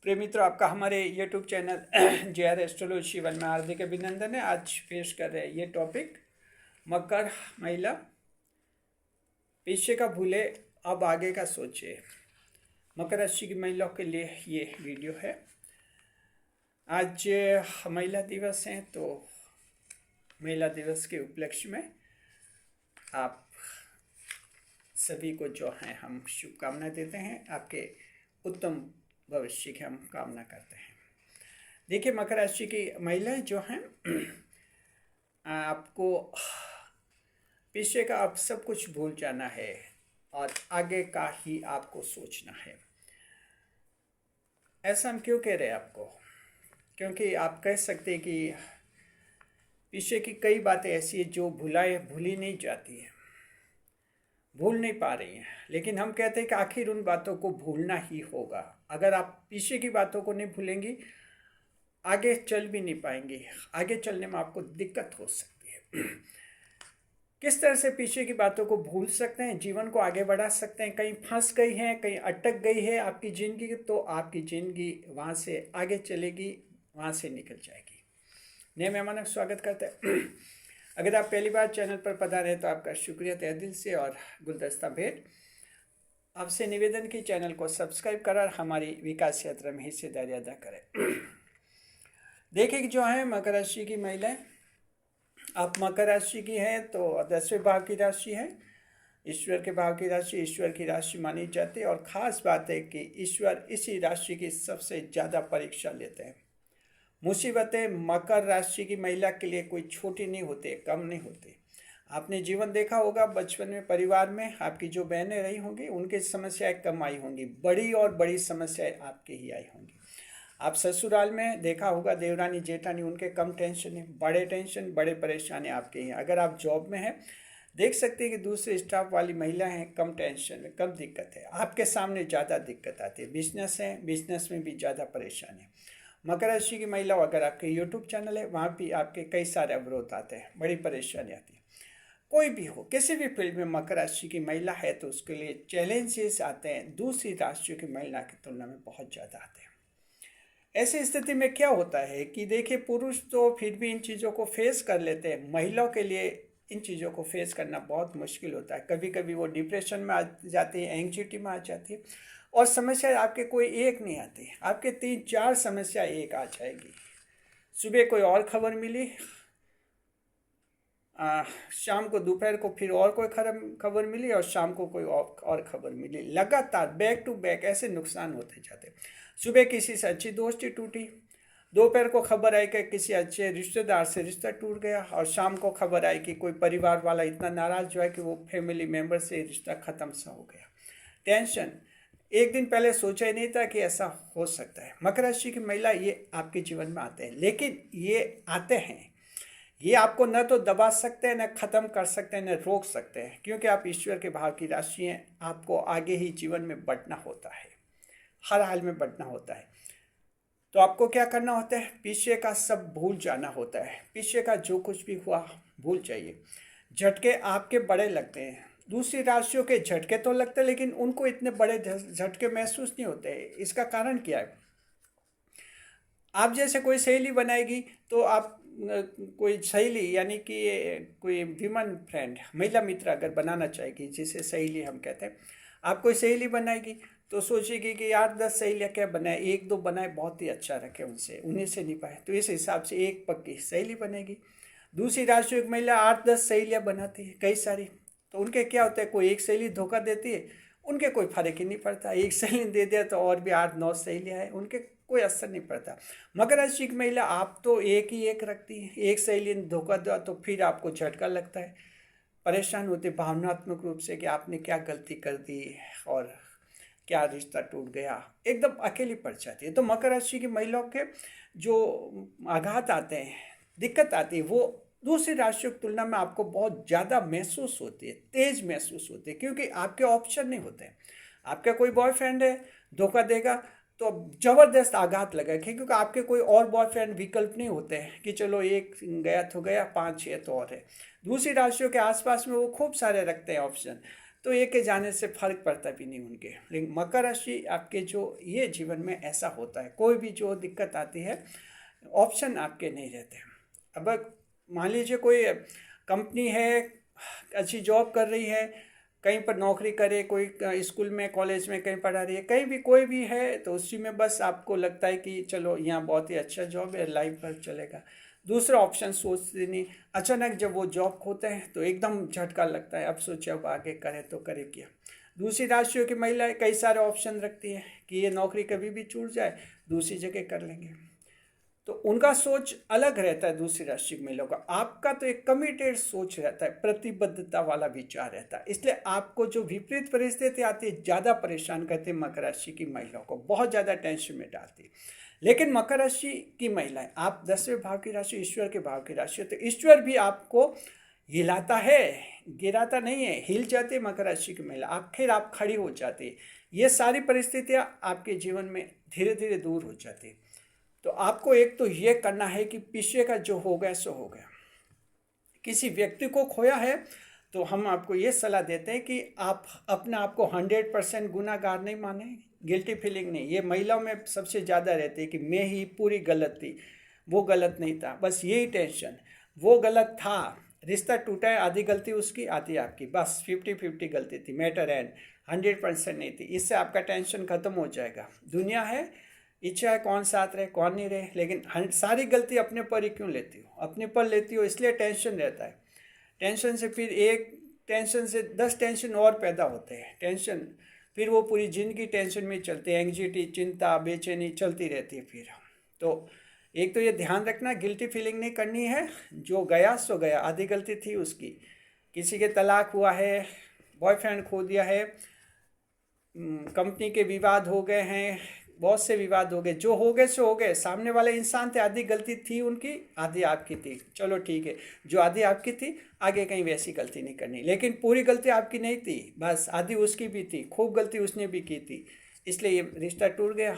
प्रिय मित्रों, आपका हमारे YouTube channel JR astrology Shivan में हार्दिक अभिनंदन है। आज पेश कर रहे हैं ये टॉपिक मकर महिला, पीछे का भूले अब आगे का सोचे। मकर राशि की महिलाओं के लिए ये वीडियो है। आज महिला दिवस है, तो महिला दिवस के उपलक्ष्य में आप सभी को जो है हम शुभकामनाएं देते हैं। आपके उत्तम भविष्य की हम कामना करते हैं। देखिए, मकर राशि की महिलाएं जो हैं, आपको पीछे का अब सब कुछ भूल जाना है और आगे का ही आपको सोचना है। ऐसा हम क्यों कह रहे हैं आपको? क्योंकि आप कह सकते हैं कि पीछे की कई बातें ऐसी है जो भूली नहीं जाती है, भूल नहीं पा रही हैं। लेकिन हम कहते हैं कि आखिर उन बातों को भूलना ही होगा। अगर आप पीछे की बातों को नहीं भूलेंगी, आगे चल भी नहीं पाएंगी। आगे चलने में आपको दिक्कत हो सकती है। किस तरह से पीछे की बातों को भूल सकते हैं, जीवन को आगे बढ़ा सकते हैं? कहीं फंस गई है, कहीं अटक गई है आपकी ज़िंदगी, तो आपकी ज़िंदगी वहाँ से आगे चलेगी, वहाँ से निकल जाएगी। नए मेहमानों का स्वागत करते हैं। अगर आप पहली बार चैनल पर पधारे हैं तो आपका शुक्रिया तहे दिल से और गुलदस्ता भेंट। आपसे निवेदन की चैनल को सब्सक्राइब कर हमारी विकास यात्रा में हिस्सेदारी अदा करें। देखिए कि जो है मकर राशि की महिलाएं, आप मकर राशि की हैं तो 10वें भाव की राशि है, ईश्वर के भाव की राशि, ईश्वर की राशि मानी जाती है। और ख़ास बात है कि ईश्वर इसी राशि की सबसे ज़्यादा परीक्षा लेते हैं। मुसीबतें मकर राशि की महिला के लिए कोई छोटी नहीं होती, कम नहीं होती। आपने जीवन देखा होगा, बचपन में परिवार में आपकी जो बहनें रही होंगी उनकी समस्याएं कम आई होंगी, बड़ी और बड़ी समस्याएं आपके ही आई होंगी। आप ससुराल में देखा होगा, देवरानी जेठानी उनके कम टेंशन है, बड़े टेंशन बड़े परेशानी आपके ही हैं। अगर आप जॉब में हैं, देख सकते हैं कि दूसरे स्टाफ वाली महिला हैं, कम टेंशन में, कम दिक्कत है। आपके सामने ज़्यादा दिक्कत आती है। बिजनेस है, बिजनेस में भी ज़्यादा परेशानी है। मकर राशि की महिला, अगर आपके यूट्यूब चैनल है, वहाँ भी आपके कई सारे अवरोध आते हैं, बड़ी परेशानी आती है। कोई भी हो, किसी भी फील्ड में मकर राशि की महिला है तो उसके लिए चैलेंजेस आते हैं, दूसरी राशियों की महिला की तुलना में बहुत ज़्यादा आते हैं। ऐसी स्थिति में क्या होता है कि देखिए, पुरुष तो फिर भी इन चीज़ों को फेस कर लेते हैं, महिलाओं के लिए इन चीज़ों को फेस करना बहुत मुश्किल होता है। कभी कभी वो डिप्रेशन में आ जाती है, एंग्जाइटी में आ जाती है, और समस्या आपके कोई एक नहीं आती, आपके 3-4 समस्या एक आ जाएगी। सुबह कोई और खबर मिली, शाम को दोपहर को फिर और कोई खबर मिली, और शाम को कोई और खबर मिली। लगातार बैक टू बैक ऐसे नुकसान होते जाते। सुबह किसी से अच्छी दोस्ती टूटी, दोपहर को खबर आई कि किसी अच्छे रिश्तेदार से रिश्ता टूट गया, और शाम को खबर आई कि कोई परिवार वाला इतना नाराज़ हुआ कि वो फैमिली मेम्बर से रिश्ता ख़त्म सा हो गया। टेंशन, एक दिन पहले सोचा ही नहीं था कि ऐसा हो सकता है। मकर राशि की महिला ये आपके जीवन में आते हैं, लेकिन ये आते हैं, ये आपको न तो दबा सकते हैं, न ख़त्म कर सकते हैं, न रोक सकते हैं, क्योंकि आप ईश्वर के भाव की राशि हैं। आपको आगे ही जीवन में बढ़ना होता है, हर हाल में बढ़ना होता है। तो आपको क्या करना होता है? पीछे का सब भूल जाना होता है। पीछे का जो कुछ भी हुआ भूल जाइए। झटके आपके बड़े लगते हैं, दूसरी राशियों के झटके तो लगते हैं, लेकिन उनको इतने बड़े झटके महसूस नहीं होते। इसका कारण क्या है? आप जैसे कोई सहेली बनाएगी तो आप कोई सहेली यानी कि कोई विमन फ्रेंड, महिला मित्र अगर बनाना चाहेगी, जिसे सहेली हम कहते हैं, आप कोई सहेली बनाएगी तो सोचेगी कि यार 10 सहेलियाँ क्या बनाए, 1-2 बनाए बहुत ही अच्छा रखे, उनसे उन्हीं से नहीं पाए, तो इस हिसाब से एक पक्की सहेली बनेगी। दूसरी राशि की महिला 8-10 सहेलियाँ बनाती है, कई सारी, तो उनके क्या होता है, कोई एक सहेली धोखा देती है, उनके कोई फर्क ही नहीं पड़ता। एक सहेली दे दिया तो और भी 8-9 सहेलियाँ हैं, उनके कोई असर नहीं पड़ता। मकर राशि की महिला, आप तो एक ही एक रखती है, एक सहेली ने धोखा दिया तो फिर आपको झटका लगता है, परेशान होते भावनात्मक रूप से कि आपने क्या गलती कर दी और क्या रिश्ता टूट गया, एकदम अकेली पड़ जाती है। तो मकर राशि की महिलाओं के जो आघात आते हैं, दिक्कत आती है, वो दूसरी राशियों की तुलना में आपको बहुत ज़्यादा महसूस होती है, तेज महसूस होती है, क्योंकि आपके ऑप्शन नहीं होते हैं। आपका कोई बॉयफ्रेंड है, धोखा देगा तो ज़बरदस्त आघात लगेगा, क्योंकि आपके कोई और बॉयफ्रेंड विकल्प नहीं होते हैं कि चलो एक गया तो गया, 5-6 तो और है। दूसरी राशियों के आसपास में वो खूब सारे रखते हैं ऑप्शन, तो ये के जाने से फर्क पड़ता भी नहीं उनके। लेकिन मकर राशि आपके जो ये जीवन में ऐसा होता है, कोई भी जो दिक्कत आती है ऑप्शन आपके नहीं रहते। अब मान लीजिए कोई कंपनी है, अच्छी जॉब कर रही है, कहीं पर नौकरी करे, कोई स्कूल में कॉलेज में कहीं पढ़ा रही है, कहीं भी कोई भी है, तो उसी में बस आपको लगता है कि चलो यहाँ बहुत ही अच्छा जॉब है, लाइफ भर चलेगा, दूसरा ऑप्शन सोचते नहीं। अचानक जब वो जॉब खोते हैं तो एकदम झटका लगता है, अब सोचे अब आगे करे तो करे क्या। दूसरी राशियों की महिलाएं कई सारे ऑप्शन रखती है कि ये नौकरी कभी भी छूट जाए, दूसरी जगह कर लेंगे, तो उनका सोच अलग रहता है दूसरी राशि के महिलाओं का। आपका तो एक कमिटेड सोच रहता है, प्रतिबद्धता वाला विचार रहता है, इसलिए आपको जो विपरीत परिस्थिति आती है ज़्यादा परेशान करती है मकर राशि की महिलाओं को, बहुत ज़्यादा टेंशन में डालती है। लेकिन मकर राशि की महिलाएं, आप 10वें भाव की राशि ईश्वर के भाव की राशि है, तो ईश्वर भी आपको हिलाता है, गिराता नहीं है, हिल जाती है मकर राशि की महिला, आखिर आप खड़ी हो जाती है। ये सारी परिस्थितियाँ आपके जीवन में धीरे धीरे दूर हो जाती है। तो आपको एक तो ये करना है कि पीछे का जो हो गया सो हो गया। किसी व्यक्ति को खोया है तो हम आपको ये सलाह देते हैं कि आप अपने आप को 100% गुनाहगार नहीं माने, गिल्टी फीलिंग नहीं। ये महिलाओं में सबसे ज़्यादा रहती है कि मैं ही पूरी गलत थी, वो गलत नहीं था, बस यही टेंशन, वो गलत था, रिश्ता टूटा है, आधी गलती उसकी आधी आपकी, बस 50-50 गलती थी, मैटर एंड 100% नहीं थी। इससे आपका टेंशन खत्म हो जाएगा। दुनिया है, इच्छा है कौन साथ रहे कौन नहीं रहे, लेकिन सारी गलती अपने पर ही क्यों लेती हो, अपने पर लेती हो, इसलिए टेंशन रहता है। टेंशन से फिर एक टेंशन से 10 टेंशन और पैदा होते हैं, टेंशन फिर वो पूरी ज़िंदगी टेंशन में चलती है, एंग्जाइटी, चिंता, बेचैनी चलती रहती है फिर। तो एक तो ये ध्यान रखना, गिल्टी फीलिंग नहीं करनी है, जो गया सो गया, आधी गलती थी उसकी। किसी के तलाक हुआ है, बॉयफ्रेंड खो दिया है, कंपनी के विवाद हो गए हैं, बहुत से विवाद हो गए, जो हो गए सो हो गए, सामने वाले इंसान थे, आधी गलती थी उनकी, आधी आपकी थी, चलो ठीक है, जो आधी आपकी थी आगे कहीं वैसी गलती नहीं करनी। लेकिन पूरी गलती आपकी नहीं थी, बस आधी उसकी भी थी, खूब गलती उसने भी की थी, इसलिए ये रिश्ता टूट गया,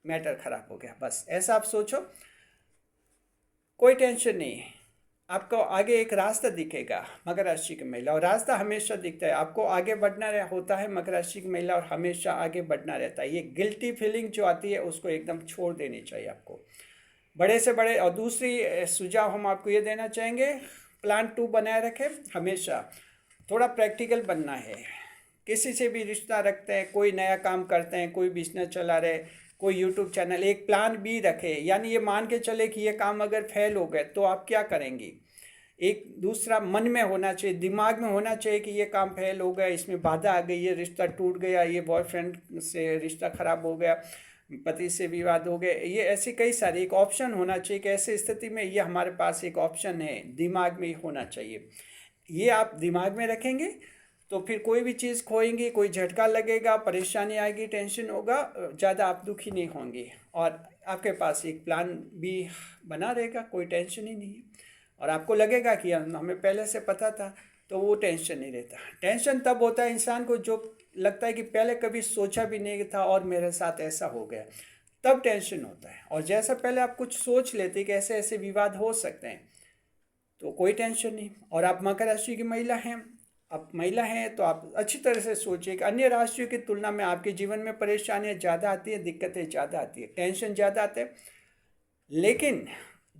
मैटर खराब हो गया, बस ऐसा आप सोचो, कोई टेंशन नहीं। आपको आगे एक रास्ता दिखेगा मकर राशि की महिला, और रास्ता हमेशा दिखता है, आपको आगे बढ़ना होता है मकर राशि की महिला, और हमेशा आगे बढ़ना रहता है। ये गिल्टी फीलिंग जो आती है उसको एकदम छोड़ देनी चाहिए आपको, बड़े से बड़े। और दूसरी सुझाव हम आपको ये देना चाहेंगे, प्लान 2 बनाए रखें हमेशा, थोड़ा प्रैक्टिकल बनना है। किसी से भी रिश्ता रखते हैं, कोई नया काम करते हैं, कोई बिजनेस चला रहे, कोई यूट्यूब चैनल, एक प्लान बी रखे, यानी ये मान के चले कि ये काम अगर फेल हो गए तो आप क्या करेंगी। एक दूसरा मन में होना चाहिए, दिमाग में होना चाहिए कि ये काम फेल हो गया, इसमें बाधा आ गई, ये रिश्ता टूट गया, ये बॉयफ्रेंड से रिश्ता ख़राब हो गया, पति से विवाद हो गए, ये ऐसे कई सारे, एक ऑप्शन होना चाहिए कि ऐसी स्थिति में ये हमारे पास एक ऑप्शन है, दिमाग में ही होना चाहिए। ये आप दिमाग में रखेंगे तो फिर कोई भी चीज़ खोएंगे, कोई झटका लगेगा, परेशानी आएगी, टेंशन होगा, ज़्यादा आप दुखी नहीं होंगे, और आपके पास एक प्लान भी बना रहेगा, कोई टेंशन ही नहीं है, और आपको लगेगा कि हमें पहले से पता था, तो वो टेंशन नहीं रहता। टेंशन तब होता है इंसान को जो लगता है कि पहले कभी सोचा भी नहीं था और मेरे साथ ऐसा हो गया, तब टेंशन होता है। और जैसा पहले आप कुछ सोच लेते कि ऐसे ऐसे विवाद हो सकते हैं, तो कोई टेंशन नहीं। और आप मकर राशि की महिला हैं, आप महिला हैं तो आप अच्छी तरह से सोचिए कि अन्य राशियों की तुलना में आपके जीवन में परेशानियाँ ज़्यादा आती हैं, दिक्कतें ज़्यादा आती है, टेंशन ज़्यादा आते हैं, लेकिन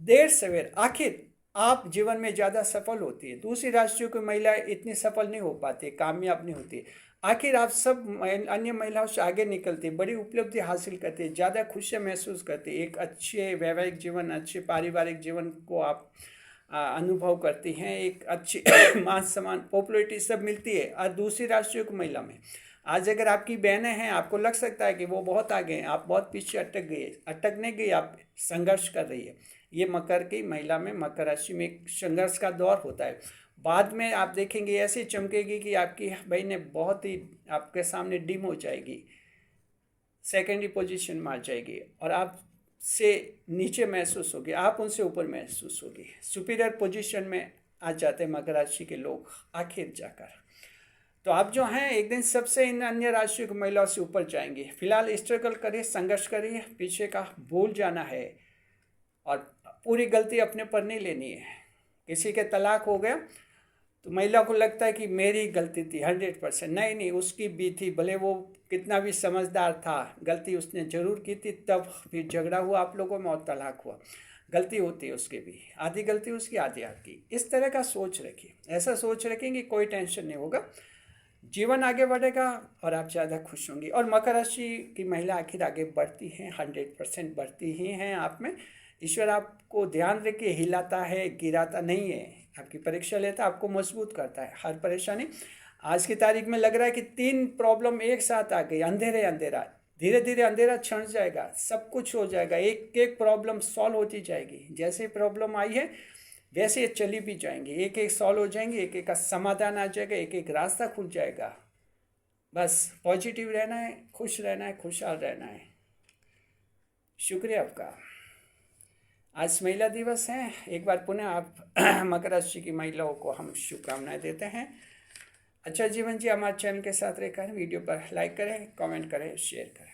देर सवेर आखिर आप जीवन में ज़्यादा सफल होती है। दूसरी राशियों की महिलाएं इतनी सफल नहीं हो पाती, कामयाब नहीं होती, आखिर आप सब अन्य महिलाओं से आगे निकलती, बड़ी उपलब्धि हासिल करती है, ज़्यादा खुशियाँ महसूस करती, एक अच्छे वैवाहिक जीवन, अच्छे पारिवारिक जीवन को आप अनुभव करती हैं, एक अच्छी मान सम्मान, पॉपुलैरिटी सब मिलती है। और दूसरी राशियों की महिला में आज अगर आपकी बहनें हैं, आपको लग सकता है कि वो बहुत आगे हैं, आप बहुत पीछे अटक गए, अटक नहीं गई, आप संघर्ष कर रही है। ये मकर की महिला में, मकर राशि में एक संघर्ष का दौर होता है। बाद में आप देखेंगे ऐसी चमकेगी कि आपकी बहनें बहुत ही आपके सामने डिम हो जाएगी, सेकेंडरी पोजीशन में आ जाएगी, और आप से नीचे महसूस होगी, आप उनसे ऊपर महसूस होगी, सुपीरियर पोजीशन में आ जाते हैं मकर राशि के लोग आखिर जाकर। तो आप जो हैं एक दिन सबसे इन अन्य राशियों की महिलाओं से ऊपर जाएंगे। फिलहाल स्ट्रगल करिए, संघर्ष करिए, पीछे का भूल जाना है, और पूरी गलती अपने पर नहीं लेनी है। किसी के तलाक हो गया तो महिला को लगता है कि मेरी गलती थी 100%। नहीं नहीं, उसकी भी थी, भले वो कितना भी समझदार था, गलती उसने ज़रूर की थी, तब फिर झगड़ा हुआ आप लोगों में और तलाक हुआ। गलती होती है उसकी भी, आधी गलती उसकी आधी आपकी। इस तरह का सोच रखिए, ऐसा सोच रखेंगे कोई टेंशन नहीं होगा, जीवन आगे बढ़ेगा और आप ज़्यादा खुश होंगी। और मकर राशि की महिला आखिर आगे बढ़ती हैं, 100% बढ़ती ही हैं आप में। ईश्वर आपको ध्यान रखिए, हिलाता है, गिराता नहीं है, आपकी परीक्षा लेता है, आपको मजबूत करता है। हर परेशानी, आज की तारीख में लग रहा है कि 3 प्रॉब्लम एक साथ आ गई, अंधेरे अंधेरा, धीरे धीरे अंधेरा छंट जाएगा, सब कुछ हो जाएगा, एक एक प्रॉब्लम सॉल्व होती जाएगी। जैसे प्रॉब्लम आई है वैसे ये चली भी जाएंगी, एक एक सॉल्व हो जाएंगे, एक एक का समाधान आ जाएगा, एक एक रास्ता खुल जाएगा। बस पॉजिटिव रहना है, खुश रहना है, खुशहाल रहना है। शुक्रिया आपका। आज महिला दिवस है, एक बार पुनः आप मकर राशि की महिलाओं को हम शुभकामनाएं देते हैं। अच्छा जीवन जी, हमारे चैनल के साथ रहकर वीडियो पर लाइक करें, कमेंट करें, शेयर करें।